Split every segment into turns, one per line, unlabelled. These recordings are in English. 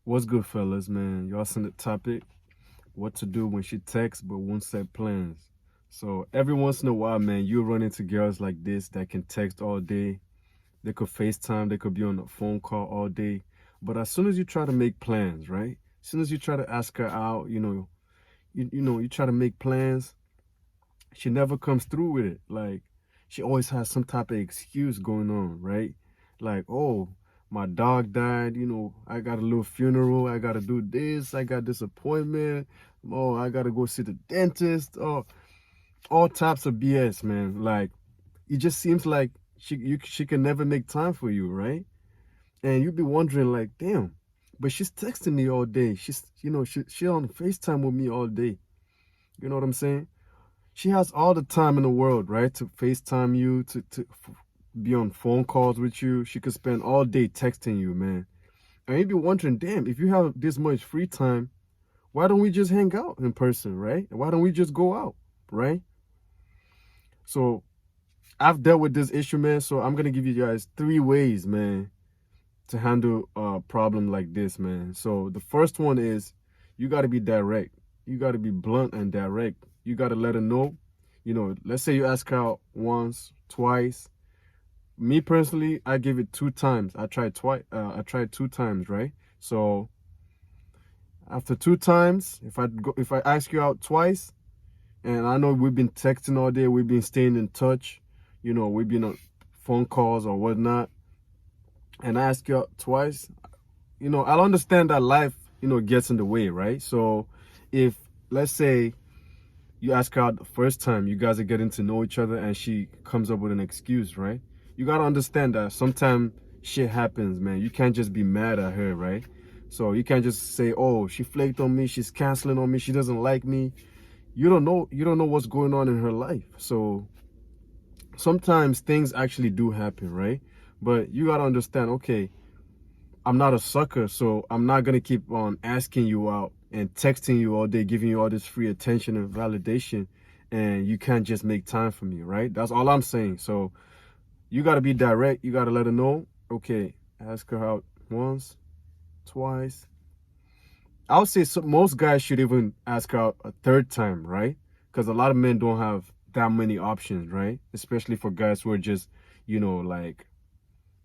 What's good, fellas, man? Y'all seen the topic, what to do when she texts but won't set plans. So every once in a while, man, you run into girls like this that can text all day. They could FaceTime, they could be on a phone call all day. But as soon as you try to make plans, right? As soon as you try to ask her out, you try to make plans, she never comes through with it. Like, she always has some type of excuse going on, right? Like, oh, my dog died, I got a little funeral, I gotta do this, I got this appointment, oh, I gotta go see the dentist, oh, all types of BS, man. Like, it just seems like she can never make time for you, right? And you'd be wondering, like, damn, but she's texting me all day. She on FaceTime with me all day. You know what I'm saying? She has all the time in the world, right? To FaceTime you, to be on phone calls with you. She could spend all day texting you, man. And you'd be wondering, damn, if you have this much free time, why don't we just hang out in person, right? Why don't we just go out, right? So I've dealt with this issue, man. So I'm gonna give you guys 3 ways, man, to handle a problem like this, man. So the first one is you gotta be direct. You gotta be blunt and direct. You gotta let her know. Let's say you ask her out once, twice. Me personally, I give it 2 times. I tried twice. I tried 2 times, right? So after 2 times, if I ask you out twice, and I know we've been texting all day, we've been staying in touch, we've been on phone calls or whatnot, and I ask you out twice, I'll understand that life, gets in the way, right? So if, let's say, you ask her out the first time, you guys are getting to know each other, and she comes up with an excuse, right? You gotta understand that sometimes shit happens, man. You can't just be mad at her, right? So you can't just say, oh, she flaked on me, she's canceling on me, she doesn't like me. You don't know what's going on in her life. So sometimes things actually do happen, right? But you gotta understand, okay, I'm not a sucker, so I'm not gonna keep on asking you out and texting you all day, giving you all this free attention and validation, and you can't just make time for me, right? That's all I'm saying. So you gotta be direct. You gotta let her know. Okay, ask her out once, twice. I would say most guys should even ask her out a third time, right? Because a lot of men don't have that many options, right? Especially for guys who are just, like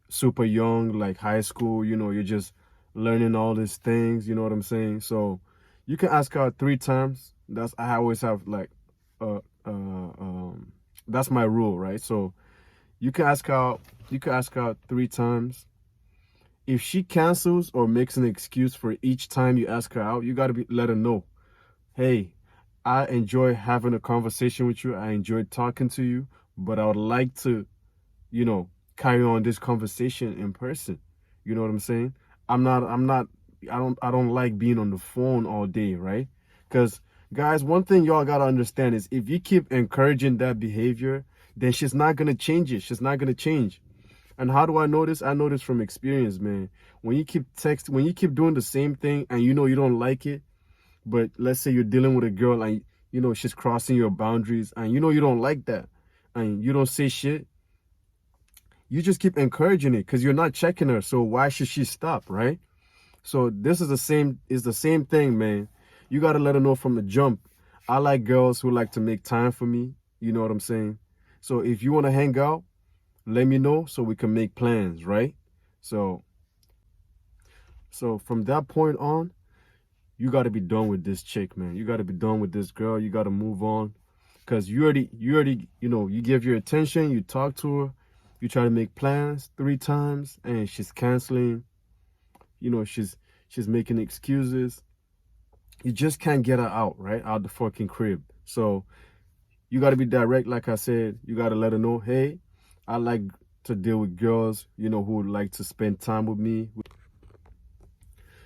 super young, like high school, you're just learning all these things, you know what I'm saying? So you can ask out 3 times. I always have like, uh, uh, that's my rule, right? So you can ask out, 3 times. If she cancels or makes an excuse for each time you ask her out, you gotta let her know, hey, I enjoy having a conversation with you. I enjoy talking to you, but I would like to, you know, carry on this conversation in person. You know what I'm saying? I'm not I don't like being on the phone all day, right? Because guys, one thing y'all gotta understand is if you keep encouraging that behavior, then she's not gonna change it. She's not gonna change. And how do I know this? I know this from experience, man. When you keep doing the same thing and you don't like it, but let's say you're dealing with a girl and she's crossing your boundaries and you don't like that and you don't say shit, you just keep encouraging it because you're not checking her. So why should she stop, right? So this is the same thing, man. You gotta let her know from the jump. I like girls who like to make time for me. You know what I'm saying? So if you wanna hang out, let me know so we can make plans, right? So from that point on, you gotta be done with this chick, man. You gotta be done with this girl. You gotta move on. Cause you already, you give your attention, you talk to her, you try to make plans 3 times, and she's canceling, she's making excuses. You just can't get her out, right? Out the fucking crib. So you gotta be direct, like I said. You gotta let her know, hey, I like to deal with girls, who would like to spend time with me.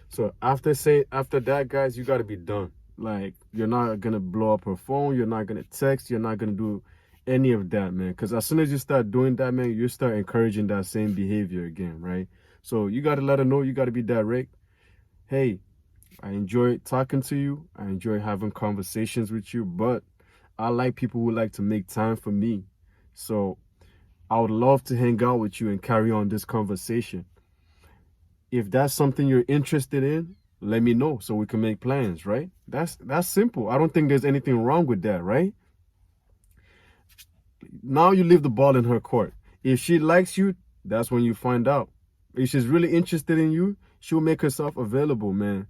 So after that, guys, you gotta be done. Like, you're not gonna blow up her phone, you're not gonna text, you're not gonna do any of that, man. Because as soon as you start doing that, man, you start encouraging that same behavior again, right? So you gotta let her know, you gotta be direct. Hey, I enjoy talking to you, I enjoy having conversations with you, but I like people who like to make time for me. So I would love to hang out with you and carry on this conversation. If that's something you're interested in, let me know so we can make plans, right? That's simple. I don't think there's anything wrong with that, right? Now you leave the ball in her court. If she likes you, that's when you find out. If she's really interested in you, she'll make herself available, man.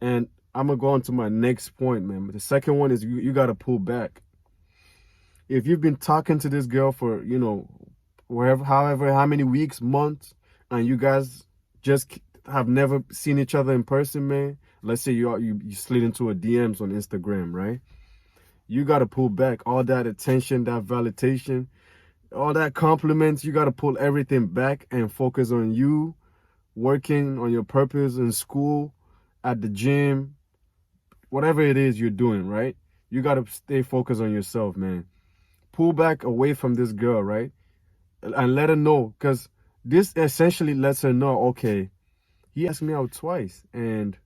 And I'm gonna go on to my next point, man. The second one is you gotta pull back. If you've been talking to this girl for, however, how many weeks, months, and you guys just have never seen each other in person, man. Let's say you slid into a DMs on Instagram, right? You gotta pull back. All that attention, that validation, all that compliments, you gotta pull everything back and focus on you, working on your purpose in school, at the gym, whatever it is you're doing, right? You gotta stay focused on yourself, man. Pull back away from this girl, right? And let her know, because this essentially lets her know, okay, he asked me out twice and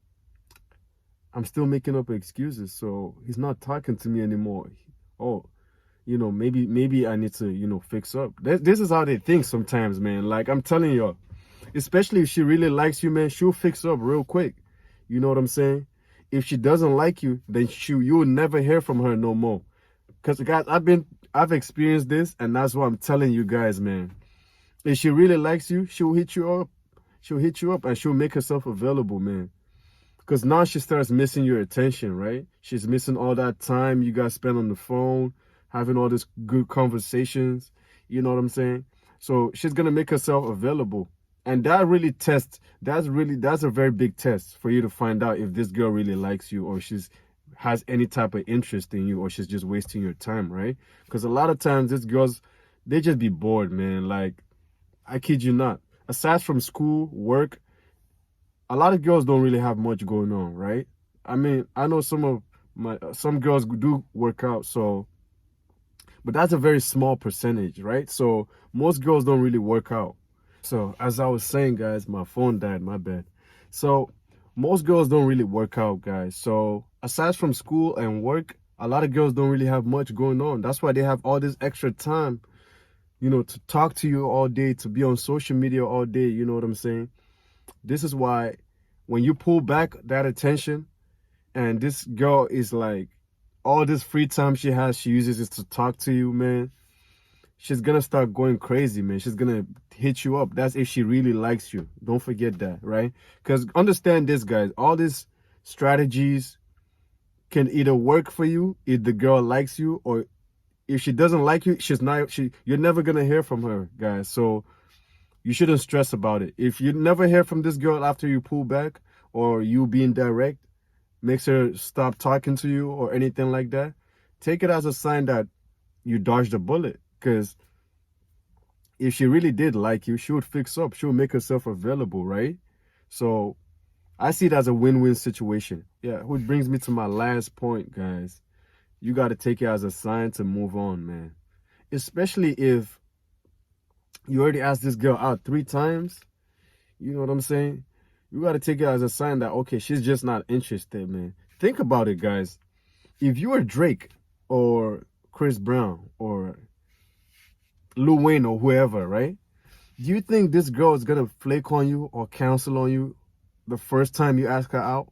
I'm still making up excuses, so he's not talking to me anymore. Oh, maybe I need to, fix up. This is how they think sometimes, man. Like, I'm telling you, especially if she really likes you, man, she'll fix up real quick. You know what I'm saying? If she doesn't like you, then you'll never hear from her no more. Because, guys, I've experienced this, and that's what I'm telling you guys, man. If she really likes you, she'll hit you up. She'll hit you up and she'll make herself available, man. Because now she starts missing your attention, right? She's missing all that time you guys spend on the phone, having all these good conversations. You know what I'm saying? So she's going to make herself available. And that's a very big test for you to find out if this girl really likes you, or has any type of interest in you, or she's just wasting your time, right? Because a lot of times these girls, they just be bored, man. Like, I kid you not. Aside from school, work, a lot of girls don't really have much going on, right? I mean, I know some girls do work out, but that's a very small percentage, right? So most girls don't really work out. So as I was saying, guys, my phone died, my bad. So most girls don't really work out, guys. So aside from school and work, a lot of girls don't really have much going on. That's why they have all this extra time, to talk to you all day, to be on social media all day, you know what I'm saying? This is why when you pull back that attention and this girl is like, all this free time she has, she uses it to talk to you, man, she's gonna start going crazy, man. She's gonna hit you up. That's if she really likes you. Don't forget that, right? Because understand this, guys, all these strategies can either work for you if the girl likes you, or if she doesn't like you, you're never gonna hear from her, guys. So you shouldn't stress about it. If you never hear from this girl after you pull back, or you being direct makes her stop talking to you or anything like that, take it as a sign that you dodged a bullet. Because if she really did like you, she would fix up. She would make herself available, right? So I see it as a win-win situation. Yeah, which brings me to my last point, guys. You got to take it as a sign to move on, man. Especially if you already asked this girl out 3 times. You know what I'm saying? You got to take it as a sign that, okay, she's just not interested, man. Think about it, guys. If you were Drake or Chris Brown or Lil Wayne or whoever, right? Do you think this girl is going to flake on you or cancel on you the first time you ask her out?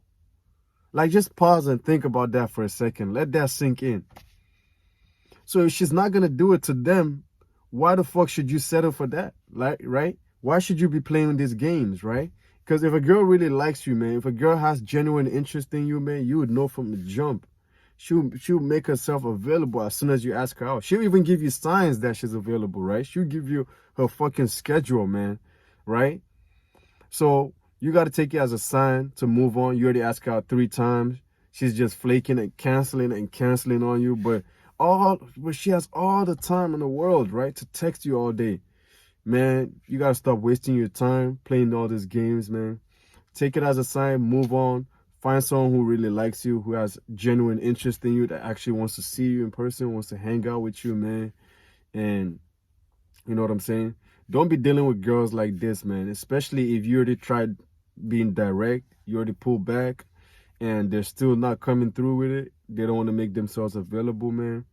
Like, just pause and think about that for a second. Let that sink in. So if she's not going to do it to them, why the fuck should you settle for that? Like, right? Why should you be playing these games, right? Because if a girl really likes you, man, if a girl has genuine interest in you, man, you would know from the jump. She'll make herself available as soon as you ask her out. She'll even give you signs that she's available, right? She'll give you her fucking schedule, man, right? So you got to take it as a sign to move on. You already asked her out 3 times. She's just flaking and canceling on you, but she has all the time in the world, right, to text you all day. Man, you got to stop wasting your time playing all these games, man. Take it as a sign, move on. Find someone who really likes you, who has genuine interest in you, that actually wants to see you in person, wants to hang out with you, man. And you know what I'm saying? Don't be dealing with girls like this, man. Especially if you already tried being direct, you already pulled back, and they're still not coming through with it. They don't want to make themselves available, man.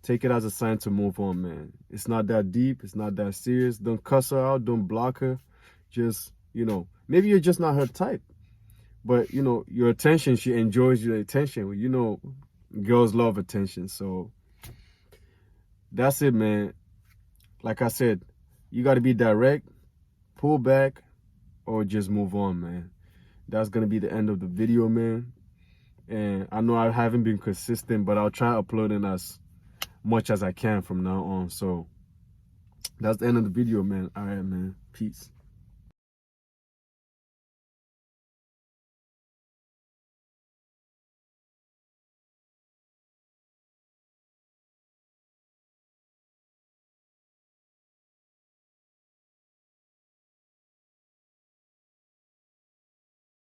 Take it as a sign to move on, man. It's not that deep. It's not that serious. Don't cuss her out. Don't block her. Just, maybe you're just not her type. But you know, your attention, she enjoys your attention. You know, girls love attention. So that's it, man. Like I said, you got to be direct, pull back, or just move on, man. That's gonna be the end of the video, man. And I know I haven't been consistent, but I'll try uploading as much as I can from now on. So that's the end of the video, man. All right, man. Peace.